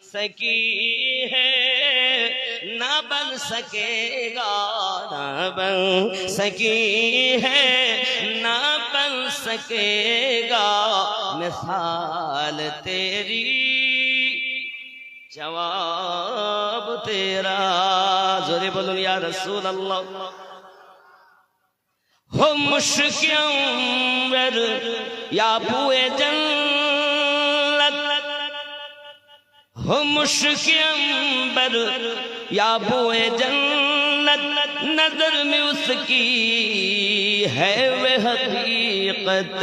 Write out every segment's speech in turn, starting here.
सकी है ना बन सकेगा, ना बन सकी है ना बन सकेगा मिसाल तेरी, जवाब तेरा। जोरे बोलूं या रसूल अल्लाह। हो मुश्किल अंबर या बुए जन्नत, हो मुश्किल अंबर या बुए जन्नत, नजर में उसकी है वह हकीकत।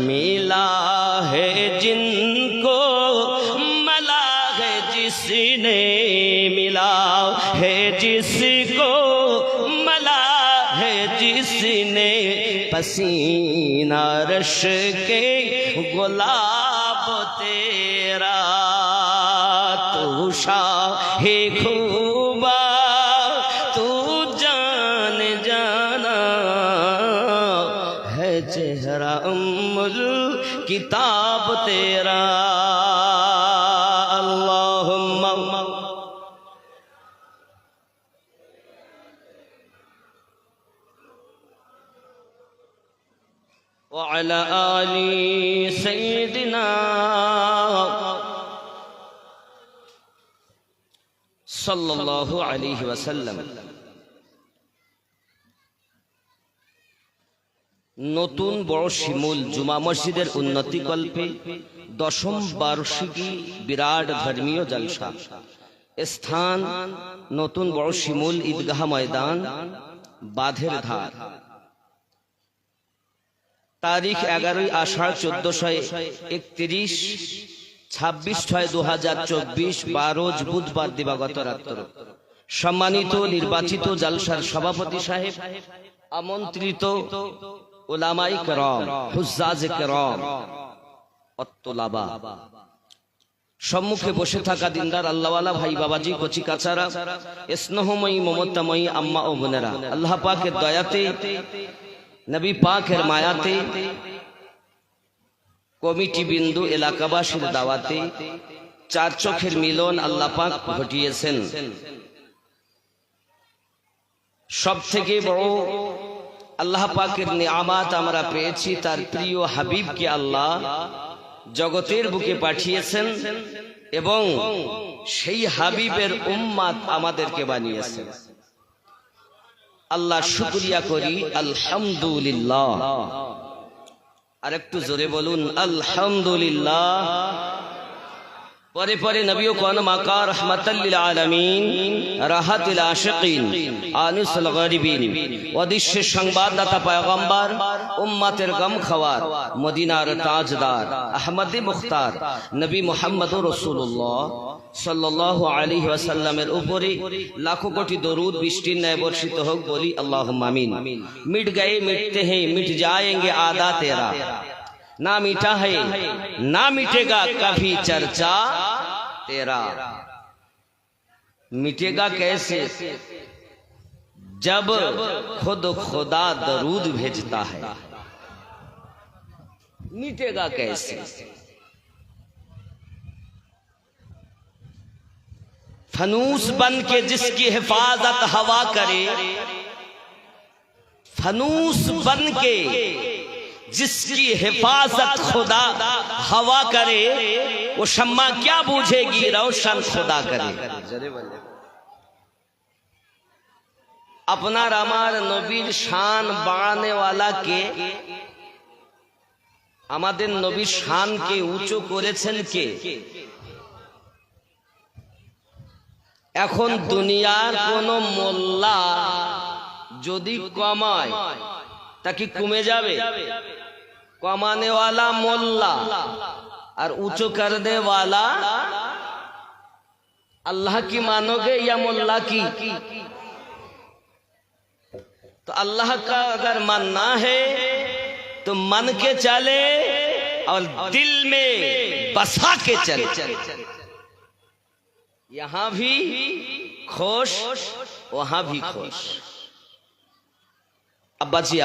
मिला है जिनको मला है जिसने, मिला है जिसको मला है जिसने, पसीना रश के गुलाब तेरा। तू शाहे खूबा तू जान जाना है, चेहरा उम्मुल किताब तेरा। अल्लाहुम्मा व अला आली सय्यिदिना सल्लल्लाहु अलैहि वसल्लम। নতুন বড় শিমুল জুমা মসজিদের উন্নতি কল্পে 10ম বার্ষিকী বিরাট ধর্মীয় জলসা। স্থান নতুন বড় শিমুল ঈদগাহ ময়দান, বাঁধের ধার। তারিখ 11 আষাঢ় 1431, 26/6/2024, 12 বুধবার দিবাগত রাত্র। সম্মানিত নির্বাচিত জলসার সভাপতি সাহেব, আমন্ত্রিত উলামায়ে কেরাম, হুজ্জাজে কেরাম, অত্তলাবা, সম্মুখে বসে থাকা দিনদার আল্লাহওয়ালা ভাই বাবাজি, কচি কাচারা, স্নেহময়ী মমতাময়ী আম্মা ও বোনেরা, আল্লাহ পাকের দয়াতে, নবী পাকের মায়াতে, কমিটি বিন্দু এলাকাবাসীর দাওয়াতে চার চোখের মিলন আল্লাহ পাক ঘটিয়েছেন। সব থেকে বড় আল্লাহ পাকের নিয়ামত আমরা পেয়েছি, তার প্রিয় হাবিবকে আল্লাহ জগতের বুকে পাঠিয়েছেন এবং সেই হাবিবের উম্মত আমাদেরকে বানিয়েছেন। আল্লাহ শুকরিয়া করি, আলহামদুলিল্লাহ। আর একটু জোরে বলুন আলহামদুলিল্লাহ। পরে পরে নবী ও কোন মাকা রাহমাতাল লিল আলামিন, রাহাতুল আশিকিন, আনিসুল গরিবিন, ওয়াদিশের সংবাদদাতা পয়গম্বর, উম্মতের গম খাওয়ার, মদিনার তাজদার, আহমদে মুখতার নবী মুহাম্মদুর রাসূলুল্লাহ সাল্লাল্লাহু আলাইহি ওয়াসাল্লামের উপরে লাখো কোটি দরুদ বৃষ্টির ন্যায় বর্ষিত হোক, বলি আল্লাহুম্মা আমিন। মিট গয়ে মিটতে हैं मिट जाएंगे आदा तेरा, ना मीठा है ना मिटेगा कभी चर्चा तेरा। मिटेगा कैसे? जब खुद खुदा दरूद भेजता है। मिटेगा कैसे? फनूस बन के जिसकी हिफाजत हवा करे, फनूस बन के जिसकी हिफाजत खुदा हवा करे, वो शम्मा क्या बूझेगी रोशन खुदा करे। আপনার আমার নবীর শান বাড়ানে ওয়ালা কে? আমাদের নবীর শানকে উঁচু করেছেন কে? এখন দুনিয়ার কোন মোল্লা যদি কমায় তা কি কমে যাবে? कमाने वाला मोल्ला और ऊंचो करने वाला अल्लाह की मानोगे या मोल्ला की? तो अल्लाह का अगर मानना है तो मन के चले और दिल में बसा के चले। यहां भी खुश वहां भी खुश। अब्बा जी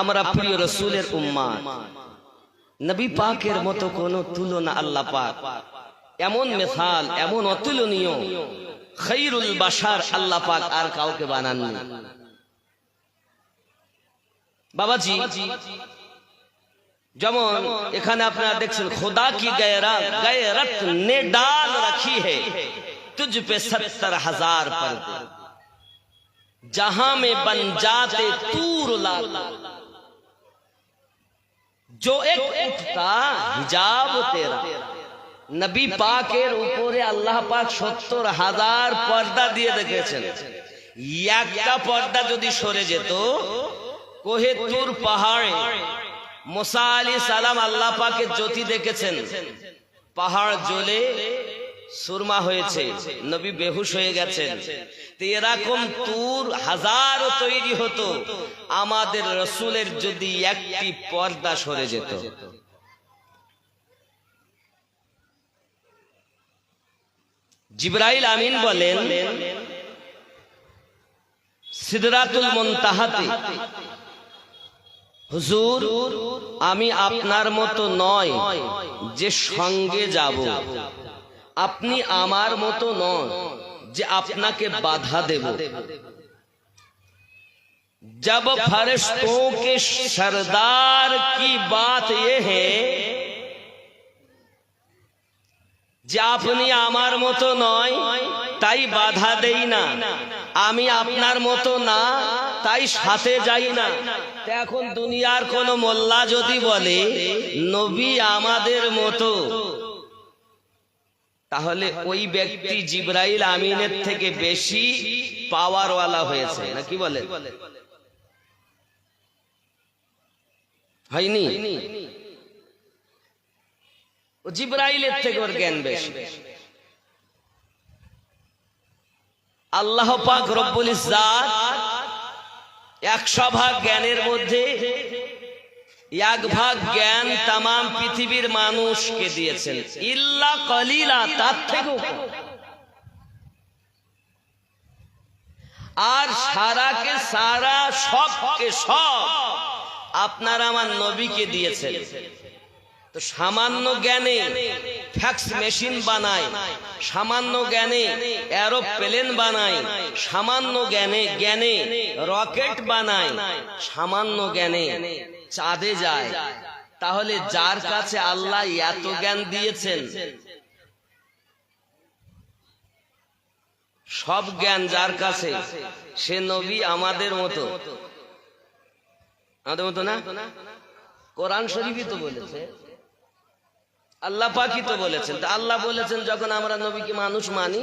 আমরা প্রিয় রাসূলের উম্মত, নবী পাকের মতো কোনো তুলনা আল্লাহ পাক এমন মিসাল, এমন অতুলনীয় খায়রুল বাশার আল্লাহ পাক আর কাউকে বানাননি। বাবাজি, যেমন এখানে আপনারা দেখছেন, খোদা কি গैरत ने डाल रखी है तुझ पे 70,000 पर्दे, जहां में बन जाते तूर लाल, जो एक उठता हिजाब तेरा। নবী পাকের উপরে আল্লাহ পাক 70,000 পর্দা দিয়ে রেখেছেন। একটা পর্দা যদি সরে যেত, কোহে তুর পাহাড়ে মুসা আলাইহিস সালাম আল্লাহ পাকের জ্যোতি দেখেছেন, পাহাড় জ্বলে সুরমা হয়েছে, নবী বেহুশ হয়ে গেছেন। তো এরকম তুর হাজারো তৈরি হতো, আমাদের রাসূলের যদি একটি পর্দা সরে যেত। জিবরাইল আমিন বলেন, সিদরাতুল মুনতাহাতে, হুজুর আমি আপনার মতো নয় যে সঙ্গে যাব, আপনি আমার মতো নয় যে আপনাকে বাধা দেব। जब फरिश्तों के सरदार की बात ये है যে আপনি আমার মতো নয় তাই বাধা দেই না, আমি আপনার মতো না তাই সাথে যাই না। এখন দুনিয়ার কোন মোল্লা যদি বলে নবী আমাদের মতো, তাহলে ওই ব্যক্তি জিবরাইল আমিনের থেকে বেশি পাওয়ারওয়ালা হয়েছে, না কি বলে? হয়নি? ও জিবরাইলের থেকে ওর জ্ঞান বেশি। আল্লাহ পাক রব্বুল ইজ্জাত 100 ভাগ জ্ঞানের মধ্যে 1 ভাগ জ্ঞান তাম পৃথিবীর মানুষকে দিয়েছেন, ইল্লা কলিলা, তার থেকেও কম। আর সারাকে সারা, সবকে সব আপনার আমার নবীকে দিয়েছেন। তো সামান্য জ্ঞানে ফ্যাক্স মেশিন বানায়, সামান্য জ্ঞানে এরোপ্লেন বানায়, সামান্য জ্ঞানে রকেট বানায়, সামান্য জ্ঞানে চাঁদে যায়। তাহলে যার কাছে আল্লাহ এত জ্ঞান দিয়েছেন, সব জ্ঞান যার কাছে, সে নবী আমাদের মতো, আমাদের মতো না? কোরআন শরীফই তো বলেছে, আল্লাহ পাকই তো বলেছেন। তা আল্লাহ বলেছেন যখন আমরা নবীকে মানুষ মানি,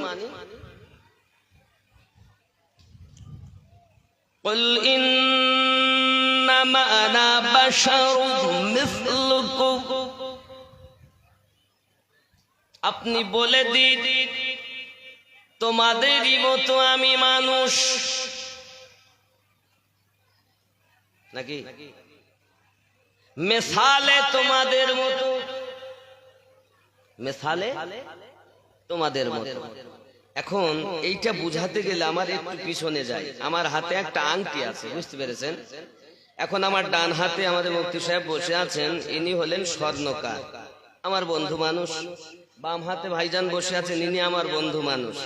কুল ইন্নামা আনা বাশারুম মিসলুকুম, আপনি বলে দিন তোমাদেরই মতো আমি মানুষ, নাকি মিসালে তোমাদের মতো, মিসালে তোমাদের মতো। এখন এইটা বুঝাতে গেলে আমার একটু পিছনে যাই। আমার হাতে একটা আংটি আছে, বুঝতে পেরেছেন? এখন আমার ডান হাতে আমাদের মুফতি সাহেব বসে আছেন, ইনি হলেন স্বর্ণকার, আমার বন্ধু মানুষ। বাম হাতে ভাইজান বসে আছেন, ইনি আমার বন্ধু মানুষ।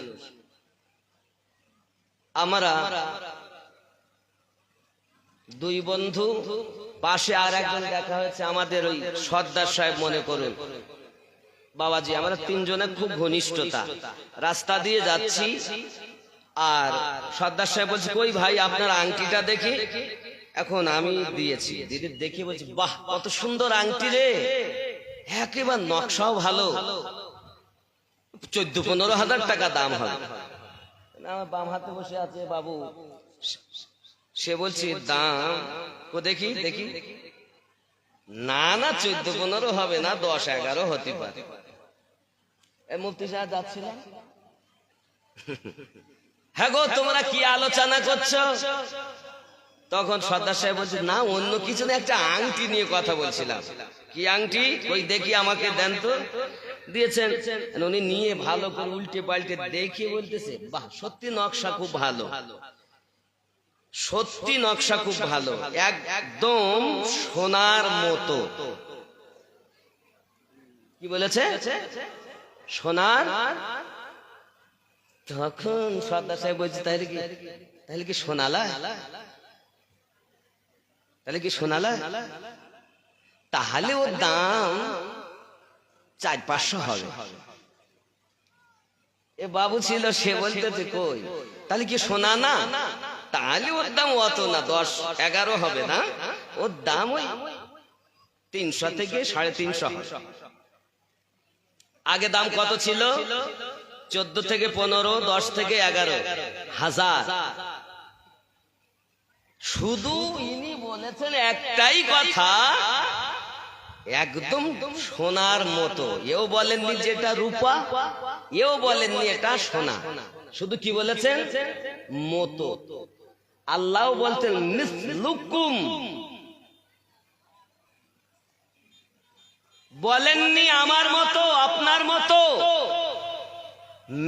আমরা দুই বন্ধু, পাশে আর একজন দেখা হয়েছে আমাদের ওই সর্দার সাহেব, মনে করুন বাবাজি, আমরা তিনজনে খুব ঘনিষ্ঠতা। রাস্তা দিয়ে যাচ্ছি, আর সর্দার সাহেব বলছে, কই ভাই আপনার আংটিটা দেখি। এখন আমি দিয়েছি, দিদি দেখে বলছি, বাহ কত সুন্দর আংটি রে, একেবারে নকশাও ভালো, 14-15 হাজার টাকা দাম হবে। আমার বাম হাতে বসে আছে বাবু, সে বলছি দাম ও দেখি দেখি, না না 14-15 হবে না, 10-11 হতে পারে। মুফতি সাহেব যাচ্ছিলাম, হ্যাঁ গো তোমরা কি আলোচনা করছো? তখন সর্দার সাহেব বলছে, না অন্য কিছু না, একটা আংটি নিয়ে কথা বলছিলাম। কি আংটি? ওই দেখি আমাকে দেন তো। দিয়েছেন, উনি নিয়ে ভালো করে উল্টে পাল্টে দেখে বলতেছে, বাহ সত্যি নকশা খুব ভালো, সত্যি নকশা খুব ভালো, একদম সোনার মতো। কি বলেছে? সোনার। তখন সর্দার সাহেব বলছে তাহলে কি সোনালা, তাহলে কি সোনালা? তাহলে ওর দাম 400-500 হবে। এ বাবু ছিল, সে বলতেছে কই, তাহলে কি সোনা না? তাহলে ওর দাম অত না, 10-11 হবে না, ওর দাম ওই 300 থেকে 350 হবে। আগে দাম কত ছিল? 14 থেকে 15, 10 থেকে 11 হাজার। শুধু ইনি বলেছেন একটাই কথা, একদম সোনার মতো। এও বলেননি যে এটা রূপা, এও বলেননি এটা সোনা, শুধু কি বলেছেন? মতো। আল্লাহ বলতেন মিসলুকুম, বলেননি আমার মতো, আপনার মতো,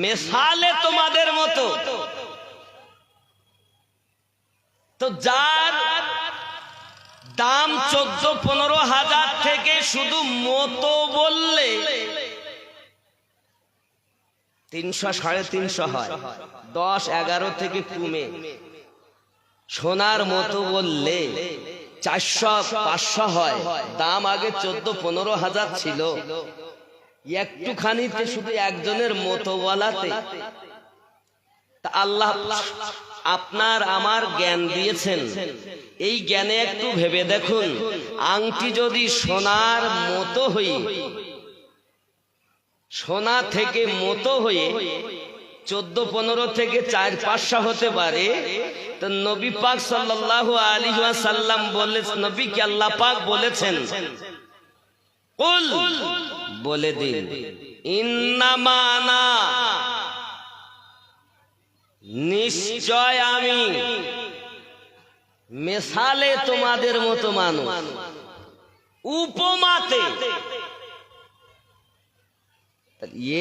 মেসালে তোমাদের মতো। তো যার দাম 14-15 হাজার থেকে শুধু মতো বললে 300-350 হয়, 10-11 থেকে কমে। সোনার মতো বললে 400-500 হয়। দাম আগে 14-15 হাজার ছিল, একটুখানিতে শুধু একজনের মতো বলাতে। আল্লাহ আপনার আমার জ্ঞান দিয়েছেন, এই জ্ঞানে একটু ভেবে দেখুন, আংটি যদি সোনার মতো হয়ে, সোনা থেকে মতো হয়ে 14-15 থেকে 400-500 হতে পারে, তো নবী পাক সাল্লাল্লাহু আলাইহি ওয়াসাল্লাম বলেছেন, নবীকে আল্লাহ পাক বলেছেন, কুল, বলে দিন, ইন্নামা আনা, নিশ্চয় আমি, মেসালে তোমাদের মতো মানুষ, উপমাতে।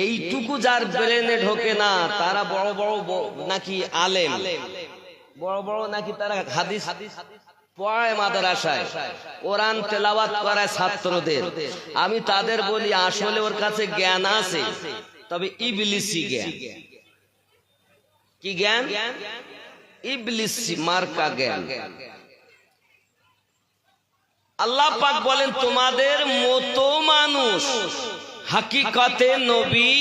এইটুকু যার ব্রেনে ঢোকে না, তারা বড় বড় নাকি আলেম, বড় বড় নাকি তারা হাদিস পড়ায় মাদ্রাসায়, কোরআন তেলাওয়াত করায় ছাত্রদের। আমি তাদের বলি আসলে ওর কাছে জ্ঞান আছে, তবে ইবলিসি জ্ঞান। কি জ্ঞান? ইবলিসি মার্কা জ্ঞান। আল্লাহ পাক বলেন তোমাদের মতো মানুষ, হাকিকতে নবী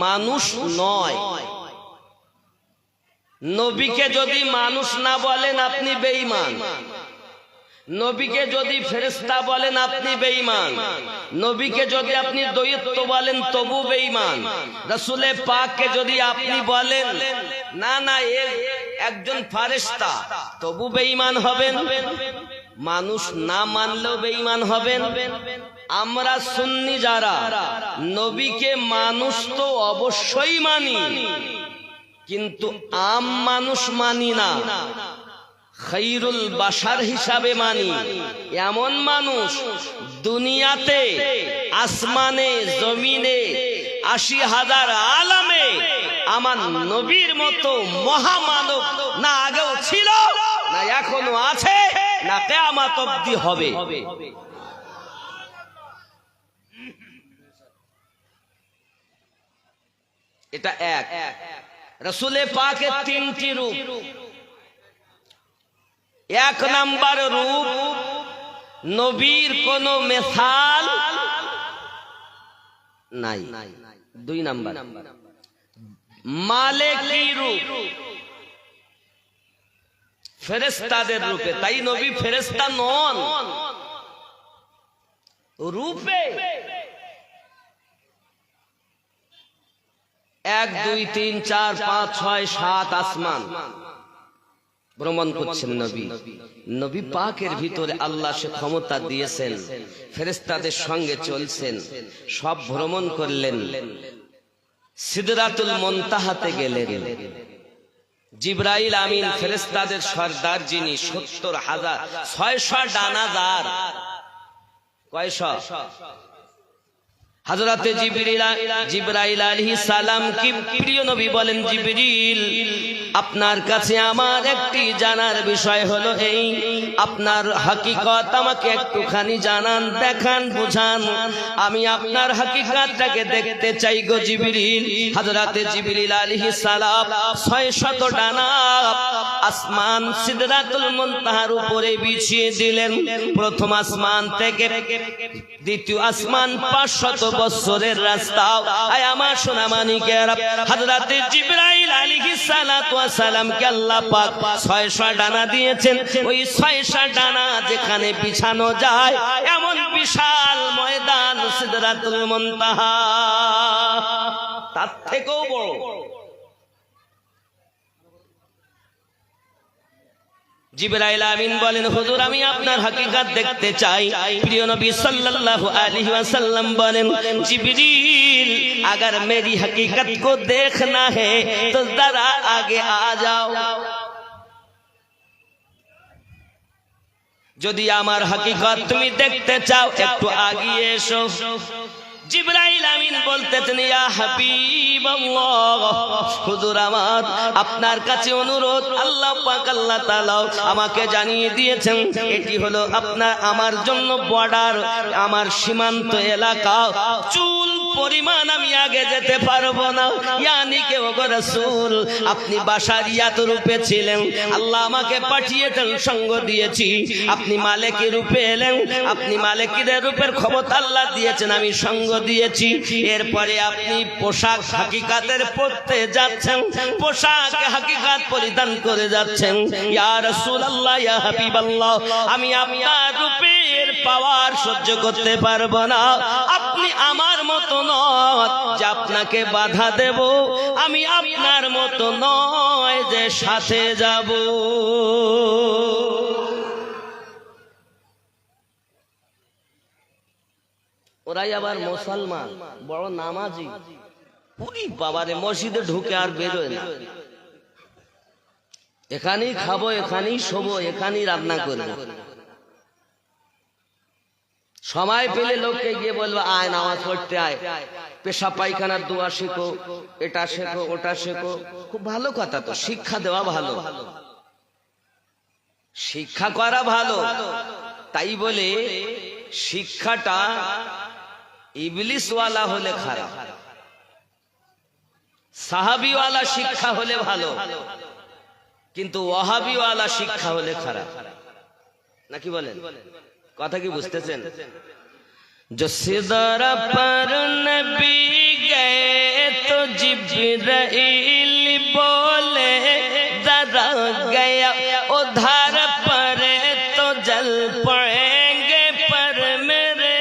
মানুষ নয়। নবীকে যদি মানুষ না বলেন আপনি বেঈমান, নবীকে যদি ফেরেশতা বলেন আপনি বেঈমান, নবীকে যদি আপনি দৈত্য বলেন তবু বেঈমান, রাসূলে পাককে যদি আপনি বলেন না না এ একজন ফেরেশতা, তবু বেঈমান হবেন। মানুষ না মানলেও বেঈমান হবেন। আমরা সুন্নি যারা, নবীকে মানুষ তো অবশ্যই মানি, কিন্তু আম মানুষ মানি না, খায়রুল বাশার হিসাবে মানি। এমন মানুষ দুনিয়াতে, আসমানে, জমিনে, 80,000 আলামে আমার নবীর মতো মহামানব না আগেও ছিল, না এখনো আছে, না কিয়ামত অবধি হবে। এটা এক। রাসূলে পাকের 3টি রূপ। এক নাম্বার রূপ, নবীর কোন মেসাল নাই। 2 নাম্বার, মালেকি রূপ, ফেরেশতাদের রূপে। তাই নবী ফেরেশতা নন, রূপে। 1, 2, 3, 4, 5, 6, 7 আসমান ভ্রমণ করছেন নবী। নবী পাকের ভিতরে আল্লাহ সে ক্ষমতা দিয়েছেন, ফেরেশতাদের সঙ্গে চলছেন, সব ভ্রমণ করলেন। সিদরাতুল মুনতাহাতে গেলেন। জিবরাইল আমিন ফেরেশতাদের সরদার, যিনি 70,000 600 ডানাদার। কয়শো? হযরতে জিবরাইল আলাইহিস সালাম কি প্রিয় নবী বলেন, জিবরিল আপনার কাছে আমার একটি জানার বিষয় হলো এই, আপনার হাকিকত আমাকে একটুখানি জানান, দেখান, বুঝান। আমি আপনার হাকিকতটাকে দেখতে চাই গো জিবরিল। হযরতে জিবরিল আলাইহিস সালাম 600 ডানা আসমান সিদরাতুল মুনতাহার উপরে বিছিয়ে দিলেন। প্রথম আসমান থেকে দ্বিতীয় আসমান 500 বছরের রাস্তা। আয় আমার সোনামানিকেরা, হযরতে জিবরাইল আলাইহিস সালাতু ওয়াস সালামকে আল্লাহ পাক 600 ডানা দিয়েছেন। ওই 600 ডানা যেখানে বিছানো যায় এমন বিশাল ময়দান সিদরাতুল মুনতাহা, তার থেকেও বড়। জিবরাইল আমিন বলেন, হুজুর আমি আপনার হাকিকত দেখতে চাই। প্রিয় নবী সাল্লাল্লাহু আলাইহি ওয়াসাল্লাম বলেন, জিবরিল अगर मेरी हकीकत को देखना है तो जरा आगे आ जाओ। যদি আমার হাকিকত তুমি দেখতে চাও একটু আগিয়ে এসো। জিবরাইল আমিন বলতেছেন, ইয়া হাবিবাল্লাহ, হুজুর আমার আপনার কাছে অনুরোধ, আল্লাহ পাক আল্লাহ তাআলা আমাকে জানিয়ে দিয়েছেন এটি হলো আপনার আমার জন্য বর্ডার, আমার সীমান্ত এলাকা। চুল পরিমাণ আমি আগে যেতে পারবো না। ইয়ানি কে ওগো রাসূল, আপনি বাশারিয়াত রূপে ছিলেন, আল্লাহ আমাকে পাঠিয়েছেন, সঙ্গ দিয়েছি। আপনি মালিকের রূপে এলেন, আপনি মালিকের রূপের ক্ষমতা আল্লাহ দিয়েছেন, আমি সঙ্গ দিয়েছি। এরপরে আপনি পোশাক হাকিকাতের পরতে যাচ্ছেন, পোশাক হাকিকাত পরিধান করে যাচ্ছেন। ইয়া রাসূলুল্লাহ, ইয়া হাবিবাল্লাহ, আমি আপনার রূপের পাওয়ার সহ্য করতে পারবো না। আপনি আমার মতো নয় যে আপনাকে বাধা দেব, আমি আপনার মতো নয় যে সাথে যাব। ওরাই আবার মুসলমান, বড় নামাজি। পুরি বাবারে, মসজিদে ঢুকে আর বেরোয় না। এখানেই খাবো, এখানেই শোবো, এখানেই রান্না করবো। সময় পেলে লোককে গিয়ে বলবো, আয় নামাজ পড়তে আয়, পেশাব পায়খানার দোয়া শেখো, এটা শেখো, ওটা শেখো। খুব ভালো কথা, তো শিক্ষা দেওয়া ভালো, শিক্ষা করা ভালো। তাই বলে শিক্ষাটা ইবলিসওয়ালা হলে খারাপ, সাহাবিওয়ালা শিক্ষা হলে ভালো, কিন্তু ওয়াহাবিওয়ালা শিক্ষা হলে খারাপ। নাকি বলেন? কথা কি বুঝতেছেন? जो सिदरा पर नबी गए तो जिब्राइल बोले जरा गया उधर पर तो जल पड़ेंगे पर मेरे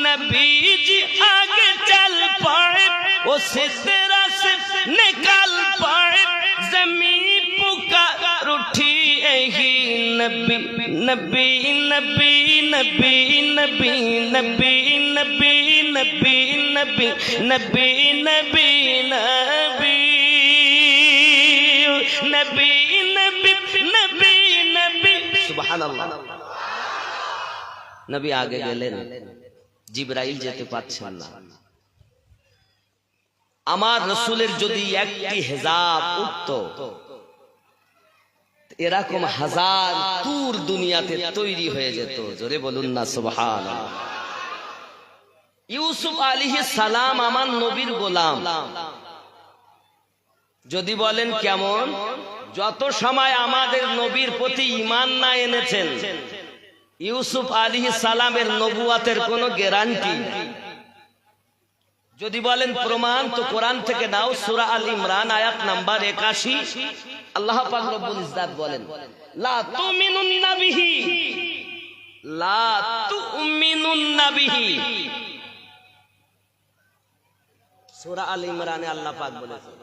नबी जी आगे चल पड़े, वो सिदरा से निकल पड़े, जमीन पुकार उठी ही नबी नबी नबी नबी नबी नबी नबी नबी नबी नबी नबी नबी नबी नबी नबी नबी। सुबहानाल्लाह। नबी आगे গেলেন, জিবরাইল যেতে পারছেন না। আমার রাসূলের যদি একটি হিজাব উঠতো, এরকম হাজার তুর দুনিয়াতে তৈরি হয়ে যেত। জোরে বলুন না সুবহানাল্লাহ। ইউসুফ আলাইহিস সালাম আমার নবীর গোলাম। যদি বলেন কেমন, যত সময় আমাদের নবীর প্রতি ঈমান না এনেছেন, ইউসুফ আলাইহিস সালামের নবুয়াতের কোনো গ্যারান্টি। যদি বলেন প্রমাণ, তো কোরআন থেকে নাও। সূরা আল ইমরান আয়াত নাম্বার 81, আল্লাহ পাক রব্বুল ইজ্জাত বলেন, লা তুমিনুন্না বিহি, লা তুমিনুন্না বিহি। সূরা আল ইমরানে আল্লাহ পাক বলেছেন,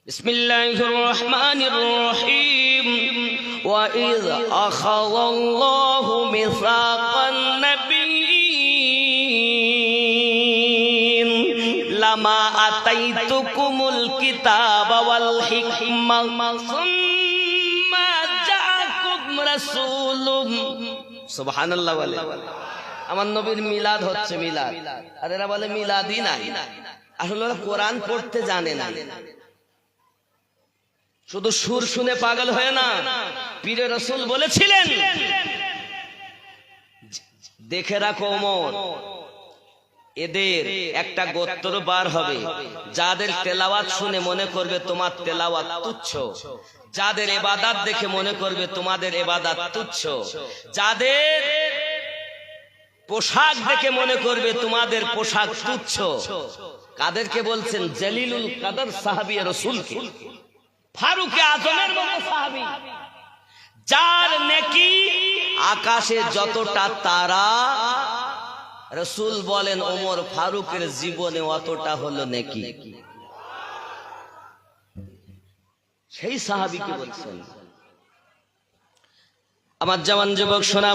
বিসমিল্লাহির রহমানির রহিম, ওয়া ইয আখাযাল্লাহু মিসাকান নাবিয়্যিন লামা আতাইতুকুমুল কিতাবা ওয়াল হিকমা সুম্মা জাআকুম রাসূলুম। সুবহানাল্লাহ বলে। আমার নবীর মিলাদ হচ্ছে, মিলাদ। আর এরা বলে মিলাদই নাই। আসলে ওরা কোরআন পড়তে জানে না, শুধু সুর শুনে পাগল হয়ে না। পীরে রসুল বলেছিলেন, দেখে রাখো ওমর, এদের একটা গোত্র বার হবে যাদের তেলাওয়াত শুনে মনে করবে তোমার তেলাওয়াত তুচ্ছ, যাদের ইবাদত দেখে মনে করবে তোমাদের ইবাদত তুচ্ছ, যাদের পোশাক দেখে মনে করবে তোমাদের পোশাক তুচ্ছ। কাদেরকে বলছেন? জলিলুল কদর সাহাবী রাসূলকে, ফারুক আজমের মতো সাহাবী, যার নেকি আকাশে যতটা তারা, রাসূল বলেন ওমর ফারুকের জীবনে অতটা হলো নেকি। সেই সাহাবীকে বলছেন। আমার জওয়ান যুবক শোনা